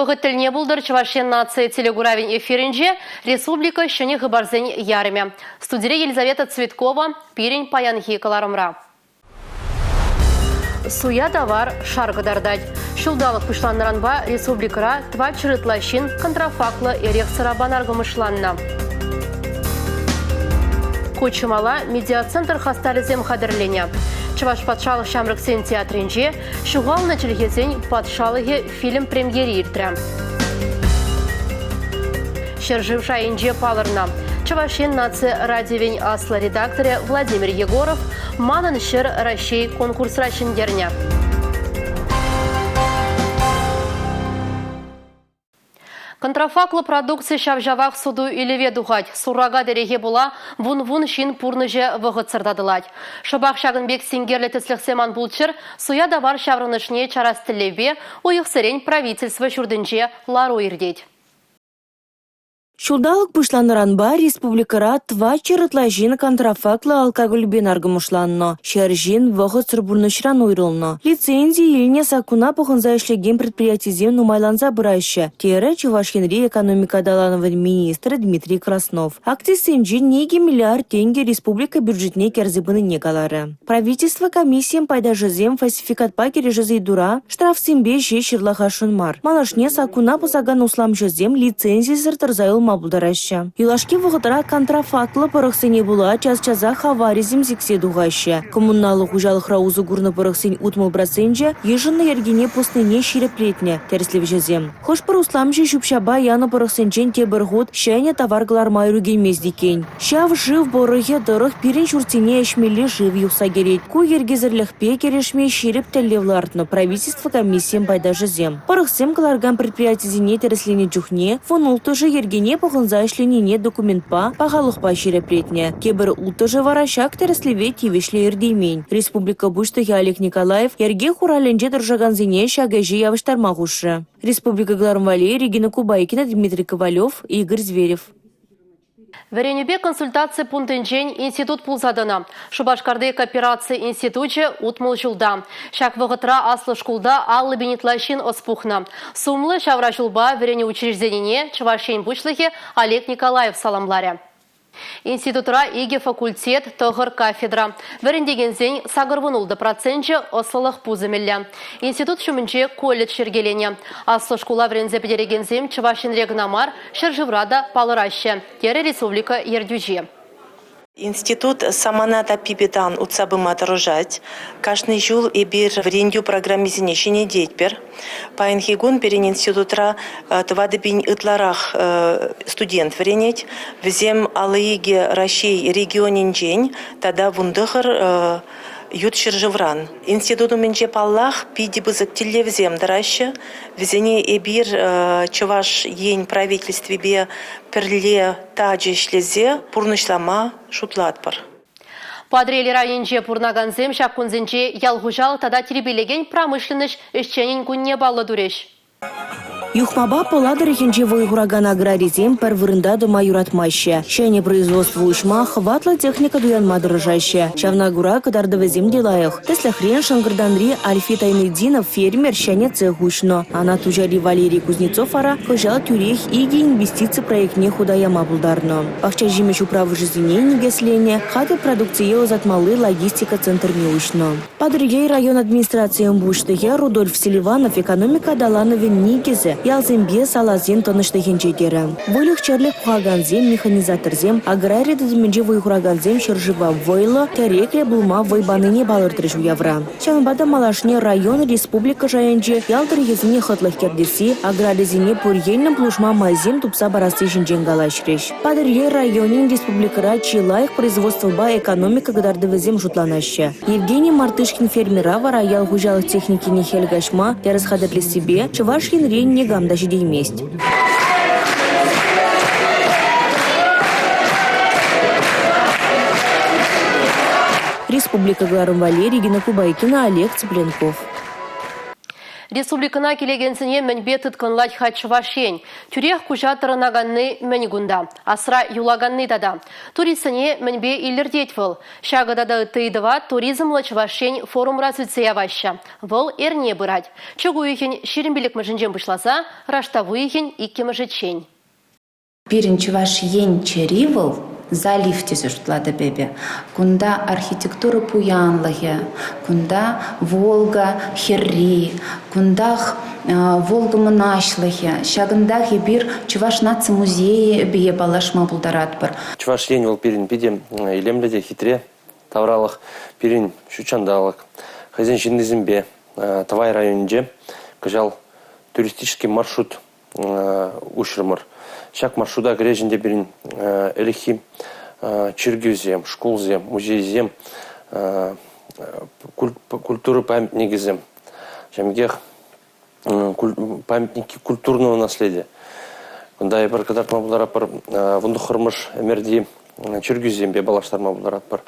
вғыт тіліне бұлдыр Чувашин нации телегуравин эфирінже республика шыне ғыбарзен ярыме. Студия Елизавета Цветкова, Пирень Паянхи Каларымра. Суя товар шаргыдардать. Шулдалық пышланныранба республикара тва чырытлашин контрафаклы эрек сырабанаргымышланна. Кучымала медиацентр хастализем хадырлене. Чуваш патшалық шамрыксен театринже шуғал начальгезен патшалығы фильм премьери иртря. Шерживша инже палырна. Чувашин нации радиовень асла редакторе Владимир Егоров манын шер Рашей конкурс рашиндерня. Контрафаклы продукция шавжавақ суду илеве дұғад. Сурага дереге була вун-вун шин пурныже вғыт сырдадылад. Шабақ шағынбек сенгерлі тісліқсеман бұлчыр, суя давар шаврынышне чарастылеве, уйықсырен правительство жүрдінже лару ирдеть. Шулдалық пышланыранба республикара тва чырытлажин контрафаклы алкоголь бен аргымышланно. Шержин вғыт сырбурнышран уйрылно. Лицензии иліне сакуна пұхынза ішлеген предприятизем нумайланза бұрайшы. Тері Чувашинри экономика далановын министрі Дмитрий Краснов. Актисенжи неге миллиард тенге республика бюджетне керзібіні негалары. Правительство комиссиям пайда жызем фальсификатпа кережізей дура, штрафсембе же шырлаха мар. Малашне сакуна пұсаган услам жызем лицензии сыртырзайыл мабылдараща. Юлашки вғытыра контрафаклы пырықсыне була час-чаза хаваризм зиксе дуғаща. Коммуналық ұжалық раузы гурны пырықсын утмыл браценже ежынны ергене постыне ширеплетне терслев жезем. Хош пыр усламжы жүпшаба яны пырықсынчен те бір ғуд шайне товарглар майру геймездекен. Шав жив борығы дырық пирин шуртине әшмелі жив юқса керет. Ку ергезірліқпе керешме ширеп тәллевлартны правительство комиссиям пайда жезем. Пырықсым каларган предприятизине тереслене жүхне, фон ултыжы ергене похынза ішленіне документпа, пағалықпа шереплетне. Кебір ұлтыжы варашак тәріслеве тивешле ердеймен. Республика бұштығы Олег Николаев ерге хураленже дұржаганзине шагажи явыштармағушы. Республика Глармвале, Регина Кубайкина, Дмитрий Ковалев, Игорь Зверев. Веренюбе консультация пунктенчен институт пулзадына. Шубашкарды кооперации институче утмыл жылда. Шак вғытра аслы шкулда аллы бенетлащин оспухна. Сумлы шавра жылба верене учрежденине Чувашин бучлыхе Олег Николаев саламларе. Институтра иге факультет тұғыр кафедра. Верендегензен сағырвынулды процентче ослылық пузымелі. Институт шумінче колледж шергелене. Аслы шкула верензе бедерегензем Чувашин регнамар шыржыврада палыраще. Тері республика ердюже. Институт саманата пипетан утсабыма дорожать. Каждый жул и бир врендю программизине шине дейтпер. Паинхигун перен институтра твадыбин ытларах студент вренеть. Взем алыиге Рашей регионин день, тогда вундыхыр ют шыржывран. Институту менче паллах пиди бызык тиллевзем дыраща. Взене эбир чуваш ень правительстве бе перле таджи шлезе пурнышлама шутлатпар. Падрели районже пурнаганзем шапкунзенче ялгужал тада теребелеген промышленныш ишченин кунне баллы дуреш. Юхмаба поладыр хенче войгураган аграризем пер вырында дома юратмаще. Шайне производство ушма хватла техника дуянма дорожаще. Шавнагура кадардовезем делаях. Тесля хрен шангырданри Альфи Таймеддинов фермер шайне цехушно. Она тужари Валерий Кузнецов ара хожал тюрех иги инвестиции проектне худаяма булдарно. Пахча жимеш управы жизненей негесления, хаты продукции озатмалы логистика центр неушно. Падригей район администрации Мбуштыге Рудольф Селиванов экономика далановен нигезе. Ялзембе салазен тоныштыген жедері. Вылық черлік хуаганзем, механизаторзем, агрария дедіменже войхураганзем шыржыва войлы, тәрекле бұлма войбаныне балырдыр жуявра. Шанбада малашне район республика жайынже ялдыр езіне хытлық кердесі, аграризіне пурьельным плушма майзем тупса барасы жінжен галашреш. Падырье районин республикара чилайық производствоба экономика гадардывызем жутланаще. Евгений Мартышкин фермера вара ялгужалық техники не хельгашма, тересхадырли себе, Чувашин рейн не гамда жидей месть. Республика Глармвале, Регина Кубайкина, Олег Цыпленков. Республикана келегенсіне мінбе тұтқынлать хатшывашен. Түрек кужатырынаганны мінгунда. Асра юлаганны дада. Туристіне мінбе илірдетвіл. Шағыдада тыйдыва туризм лачывашен форум развитция ваща. Выл эрне бырать. Чугуихин ширинбелік мүжінжен бұшласа, раштавуихин икке мүжітшен. Пиринчи ваш ен черивал залив тезушлада бебе. Кунда архитектура пуянлахе, кунда Волга херри, кундах Волга монашлахе, шагындах ебир чуваш наци музее бие балашма булдаратпар. Чуваш ен вол пирин пидем илемледе хитре тавралах пирин шучандалак. Хазин шиндизимбе Тавай районже кажал туристический маршрут ушырмыр. Шак маршруда грежінде бірін әліхи чергюзем, школзем, музейзем, культуры памятнигізем. Жамгех памятники культурного наследия. Кунда ебір кадарт мабылдар апыр, вұнды құрмыш әмерді чергюзем бе балаштар мабылдар апыр.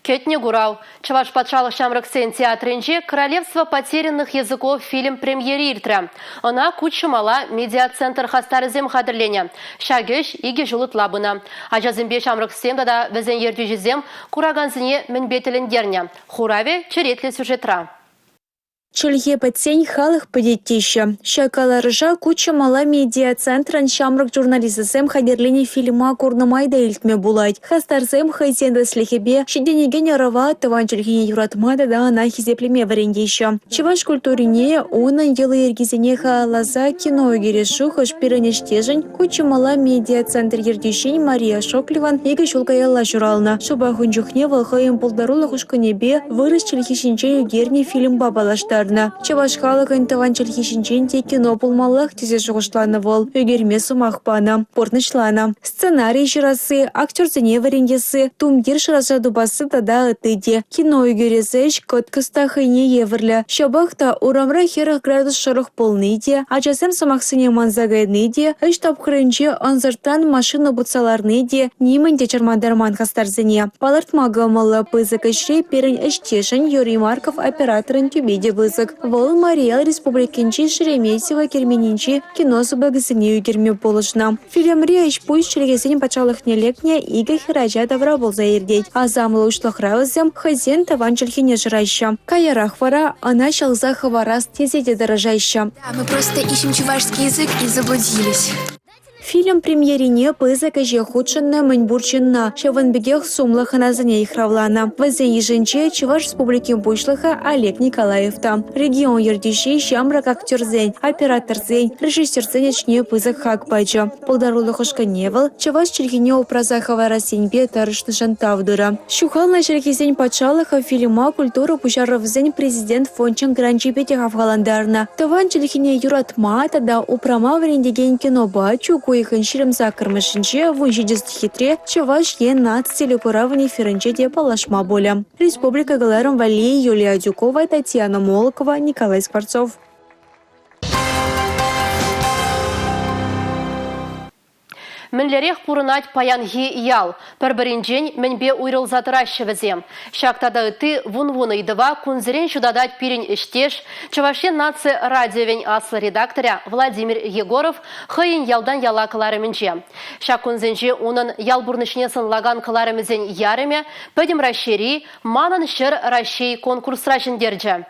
Кетне Гурау. Чаваш патшалық Шамрыксен театрынже «Королевство потерянных языков» фильм премьери иртра. Она кучымала медиа-центр хастарызем хадырлене. Шагеш иге жылыт лабына. Ажазымбе Шамрыксен дада візен ердюжізем кураганзіне мінбетіліндерне. Хураве черетлі сюжетра. Челье патсень халық падеттища. Шакаларыжа куча мала медиа-центран Шамрак журналистсем хадерлене фильма курнамайда илтме булайт. Хастарзем хайзенда слехебе шиденеген ярава таванчельгене юратмада да она хизеплеме варендища. Чеваш культурине унан елы ергизене хаалаза кино герешу хашпиранештежен куча мала медиа-центр ердищень Мария Шокливан еге шулкаялла журална. Шуба хунжухне валхаем полдарула хушканебе вырыс чельхишинче югерне фильм бабалаштар. Чаваш халыкын таванчыл хишинченде кино пулмаллах тезе жуғышланы вол, өгерме сумақпана, порнышлана. Сценарий жырасы, актерзіне варенгесі, тумдер шыраса дубасы тада ытыде. Кино өгерезеш көткіста хайне еврлі. Шабақта урамра херах градус шырық полныйде, ачасем сумақсыне манзагайныйде, үш тапқырынче анзыртан машина бұтсаларныйде, немінде чармандарман хастарзіне. Балартмага малы пызы кішре перін іштешін Юрий Марков операторын түбеде вызы. Вол Мариэл Республикинчи Шереметьево керменинчи кино субагысыне үгерме болышна. Фильмре ишпуй шелегесен пачалық нелекне ига хирача тавра болза ердеть. Азамлы ушлық рауызем хазен таванчылхине жырайща. Каярах вара, она шалза хаварас тезеде дорожайща. Мы просто ищем чувашский язык и заблудились. Фильм премьерине пыза каже худшынна мэньбурчынна. Шеванбегех сумлахана зане ихравлана. Вазен еженче Чуваш республики буйшлыха Олег Николаевта. Регион ердищи Шамрак актерзень, операторзень, режиссерзень очне пыза хакбайджа. Полдарулы хошканевал, Чуваш чергине опразахава расеньбе тарышны жантавдыра. Шухал на чергизень пачалыха фильма культура пушаровзень президент фончен гранчипете хавгаландарна. Таван чергине юратма тада упрама врендеген кино бачу куихан ширемза кырмышынче вунжидес хитре Чуваш ен нацтеле куравани ференчеде палашма боля. Республика Галаром Валии, Юлия Дюкова, Татьяна Молокова, Николай Скворцов. Мінлерек пурынать паянги ял. Пәрбірінжен мінбе уйрыл затыращы візем. Шақтада үті вун-вуны идыва кунзірен шудадать пирин іштеш, Чувашен наци радиовен аслы редакторя Владимир Егоров хыйын ялдан яла кыларымынче. Шақ кунзенже унын ял бурнышне сынлаган кыларымызен ярыме, пөдім рашери, манын шыр рашей конкурс рашындерже.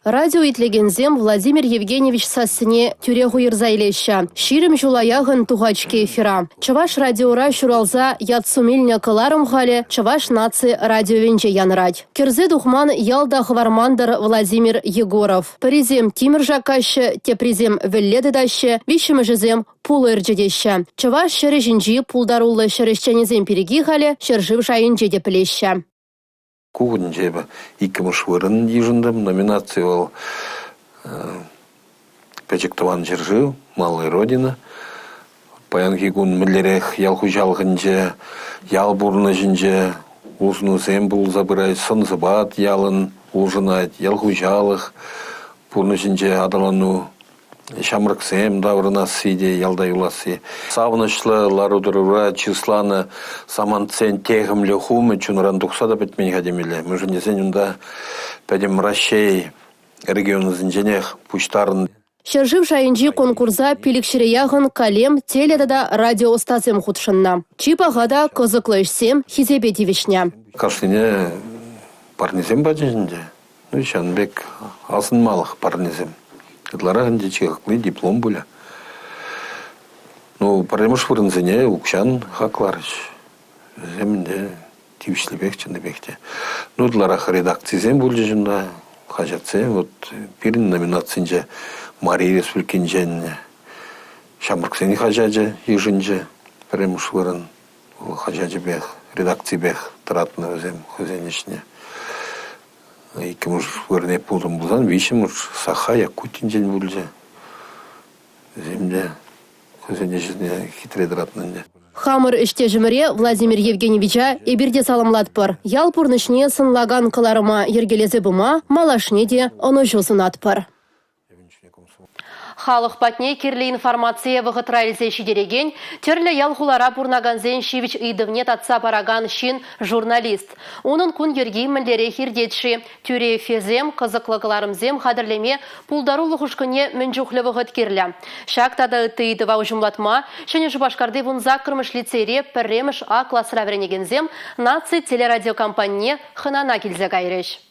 Радио итлегензем Владимир Евгеньевич сассыне тюре хуйырзайлеща. Ширим жулаягын тугачке эфира. Чаваш радиора шуралза ятсумильня кыларым хале, Чаваш наци радиовенче янрать. Керзе духман ялда хвармандыр Владимир Егоров. Призем Тимир жакаще, те призем велледыдаще, вишем жезем пулы ирджедеща. Чаваш шережинжи пулдарулы шерещенезем переги хале, шержив жайынже деплеща. Кугун жеба иккімыш вырын ежіндім, номинация ол Печектован жыржы, Малая Родина. Паянки гун мүллерек ял хужалғынже, ял бурны жінже, узну зем бұл забырай, сын зыбат ялын ужынать, ял хужалық, бурны жінже адалану, Шамрыксем даврына сиде ялда юласы. Савнышлы ларудырура числаны саманцен тегімлі хумы чунран тухсада бітмен хадемелі. Мүжінесен үнда пәдем рашей регионы женех пуштарын. Шержив шайынжи конкурса пилікшіреяғын калем теледада радио стазем худшынна. Чипағада кызыклы ішсем хизебе девишня. Кашыне парнезем бачынже. Ну, шанбек асынмалық парнезем. Этлара ханде чиғықлы диплом буля. Ну, паремыш вырынзене укшан хакларыш. Земінде тивишлебек чындыбекте. Ну, этларах редакцизем булжында хажатсе, вот пирин номинацинже Мария Республикинжен Шамрыксени хажаджы ежинже паремыш вырын. Хажаджы бех, редакций бех тратны өзем хозенешне. Икки муж вырне пулдым булзан, виши муж саха якутинжен булже. Земде хозенешне хитре тратнынде. Хамыр іште жымыре Владимир Евгеньевича ебірде саламлатпыр. Ял пурнышне сынлаган кыларыма ергелезе бұма, малашне де оны жосын атпыр. Халық патне кирлі информация вғытра елзе шидереген, терлі ялхулара пурнаганзен шивич идывне татса параган шин журналист. Оның күн ерги міндері хирдетші, тюре фезем, қызықлықыларымзем қадірлеме пулдару лұқышкыне мінжухлі вғыт кирлі. Шақтады үтті идыва ұжымлатма, шыны Шубашкарды вунза кірміш лицейре пірреміш А классыра веренегензем наци телерадиокомпании хынана келзе кайреш.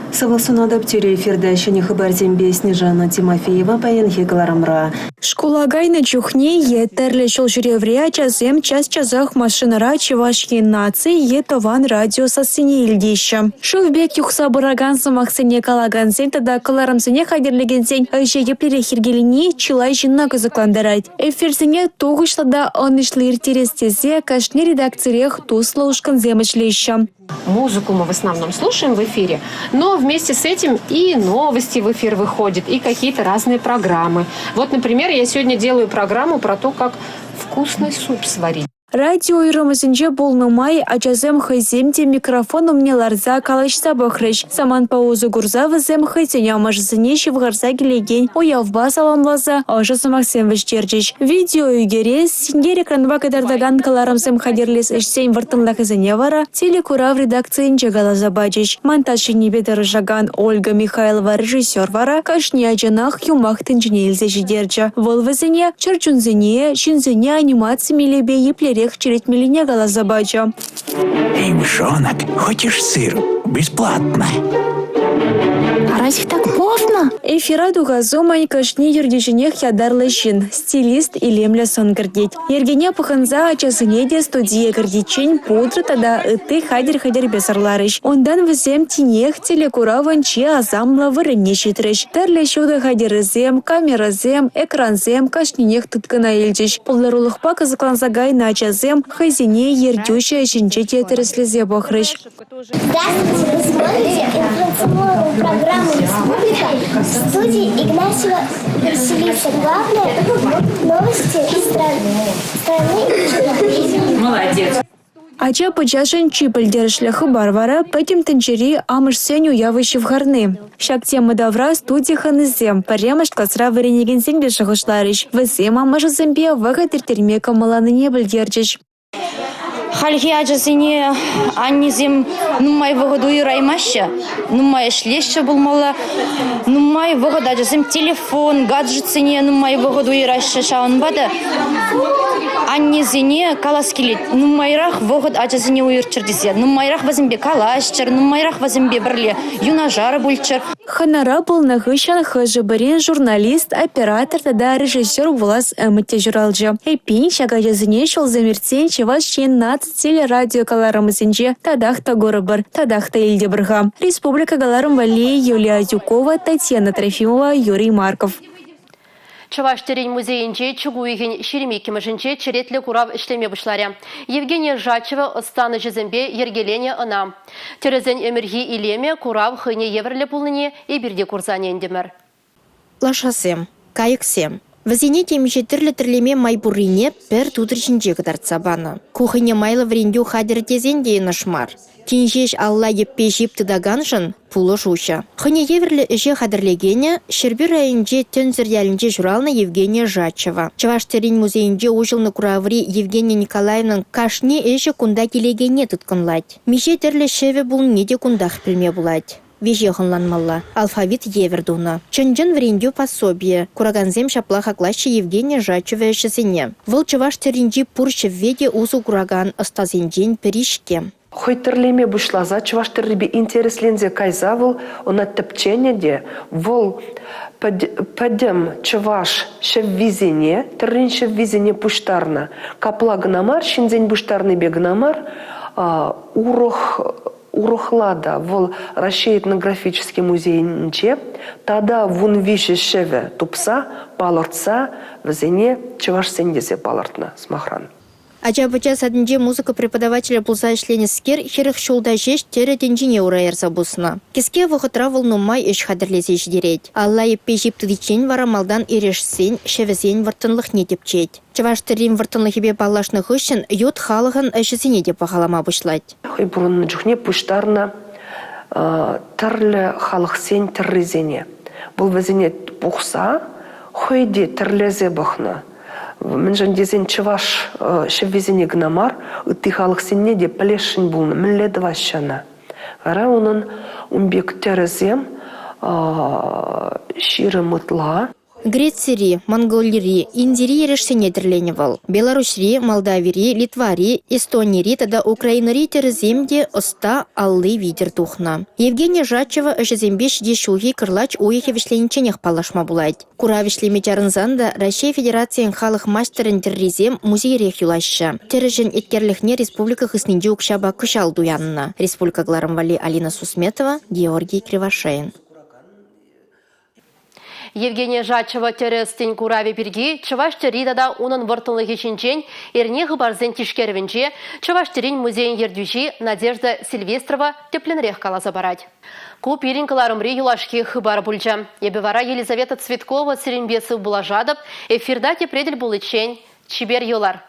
Савалсунада птюре эфирда шыны хыбарзембе Снежана Тимофеева паянхи каларамра. Школа гайна чухне етерлі шол жүревре ачазем час-чазах машинара чевашки нации етован радио сасыне илдейші. Шувбек юхса бураган самақсыне калагансен тада каларамсыне хадерлегенсен айше еплере хиргеліне чилай жинна кызыкландырайд. Эфирсіне тоғышлада онышлы иртерестезе кашне редакцирех туслы ушкан земышлейші. Музыку мы в основном слушаем в эфире, но вместе с этим и новости в эфир выходят, и какие-то разные программы. Вот, например, я сегодня делаю программу про то, как вкусный суп сварить. Радио иромызынже болнымай, ачазем хайземде микрофон умне ларза калашса бахрыш. Саман паузу гурза вызем хайзене амажызыне шивгарса келеген, оявба саламлаза, ажызы Максим Виштерджич. Видео югерес, сингер экранва кадардаган каларамсем хадерлес ішсен вартынлахызыне вара, телекура в редакциинче галаза бачич. Монтажы небедер жаган Ольга Михайлова режиссер вара, кашне ажанах юмах тынчыне илзе жидерджа. Вол вызыне, чарчунзыне, шинзыне анимации милебе еплер череть милине глаза бача. Эй, мышонок, хочешь сыр? Бесплатно. А разве так можно? Эфира дугазома и кашни юрдижинех ядарлышин, стилист и лемля сон гордеть. Ергене паханза ачасынеде студия гордичень пудра тада ты хадер бесарларыш. Ондан візем тинех телекура ванчи азамла вырыне щитрыш. Терле шуда хадерызем, камеразем, экранзем кашнинех туткана елчиш. Полдарулықпа казакланзагай на ачазем хайзине ердющая жинче тетереслезе бахрыш. Здравствуйте, вы смотрите информационную программу «Республика». В студии Игнатьева Василиса. Главное – новости страны. Молодец. Ача пачашын чипылдер шляхы барвара, пэтим тынчери амыш сеню явыщи в гарны. Шак тема давра студия ханызем, паремыш классра варенегенсен бешахышларыш. Вызем амыш зембе вага тертермека маланы не більдерчиш. Хальхи аджасыне аннизем нумай вогоду и раймаща, нумай шлеща булмала, нумай вогода аджасем телефон, гаджетсыне нумай вогоду и райща шаунбада. Аннизене каласкилит, нумайрах вогод аджасыне уйырчырдизе, нумайрах вазымбе калашчыр, нумайрах вазымбе бірле юнажары бульчыр. Ханара был нахыщан хажыбырин журналист, оператор тада режиссер влас эмыте журалжы. Эпин шагажазыне шол замертен чеваш чен нац телерадио каларымызынже тадахта горыбыр, тадахта елде бірға. Республика галарым Валей, Юлия Зюкова, Татьяна Трофимова, Юрий Марков. Чуваштерень музейінче чугуйген шеремекемішінче черетлі курав ішлеме бұшларе. Евгения Жачева ұстаны жезімбе ергелене ына. Терезен өміргі илеме курав хыне еврлі пулныне ебірде курзане ендемір. Лашасем, кайықсем. Вазине темеше түрлі-түрлеме майбурине пір тудрышынче кыдартса баны. Кухыне майлы врендю хадыр тезен дейін ұшмар. Тенжеш алла еппе жеп тыдаганшын пулы жуша. Хыне еверлі үже хадырлегене Шербир районже төнзірялінже журалны Евгения Жачева. Чуваштерень музейінже ужылны кураври Евгения Николаевның кашне үже кунда келегене тұткынлать. Меже түрлі шеве бұл неде кундах пілме булать. веже хынланмалла, алфавит евердуна. Чынжын врендю пособие, кураганзем шапла хаклаще Евгения Жачева эшесене. Выл чываш теринжи пуршы веде узу кураган астазенжен перишке. Хойтерлеме бушлаза чываштырбе интереслензе кайзавыл, она тепчене де, вол падем чываш шеввизене, террин шеввизене пуштарна, капла гнамар, шинзень буштарный бегнамар, урохлада вол Россия этнографический музей нче, тогда вун виши шеве тупса, палыртса, взене чываш сендесе палыртна, смахран. Ача-бача садынже музыка преподавателя булса ішленескер херіх шулда жеш тері денжіне урайырса бұсына. Кеске вғытра волнумай үш қадірлесе ждерет. Алла еппе жиптыдичен вара малдан ерешсен, шевізен вартынлық не депчет. Чываштырим вартынлықебе балашных үшін ют халығын әшізіне деп бағалама бұшлайды. Хой бұрынны жүхне пұштарна түрлі халық сен түрлізене. Бұл візіне бұқса, хойде түрлізе бұқны. Мен дезен чываш шеввезене гнамар, үтті халық сенне де пілешін бұлны, мүлледі ващана. Вара оның умбек терезем ширы мұтла. Грецери, монголири, индири ерешсене тірленевал. Беларусьри, Молдавири, Литвари, Эстонири, тада Украинари тереземде оста аллы видер тухна. Евгения Жачева әжізембеш дешуги кырлач уйхе вишленченех палашма булайд. Кура вишлеме чарынзанда Россия Федерациян халық мастерін террезем музейрех юлаща. Тережен еткерлихне республика хыснинджи укшаба кышал дуянна. Республика Гларамвали Алина Сусметова, Георгий Кривошеин. Евгения Жачева терестин курави берги, Чываштыри да унын выртынлығы чинчен, эрне ғыбарзен тишкервенче, Чываштырин музейн ердюжи Надежда Сильвестрова тепленрех каласа барать. Куп иринкаларымри юлашки хыбар бульджа. Ебевара Елизавета Цветкова Сирембесов Булажадов, эфирда тепредель булычень, Чибер юлар.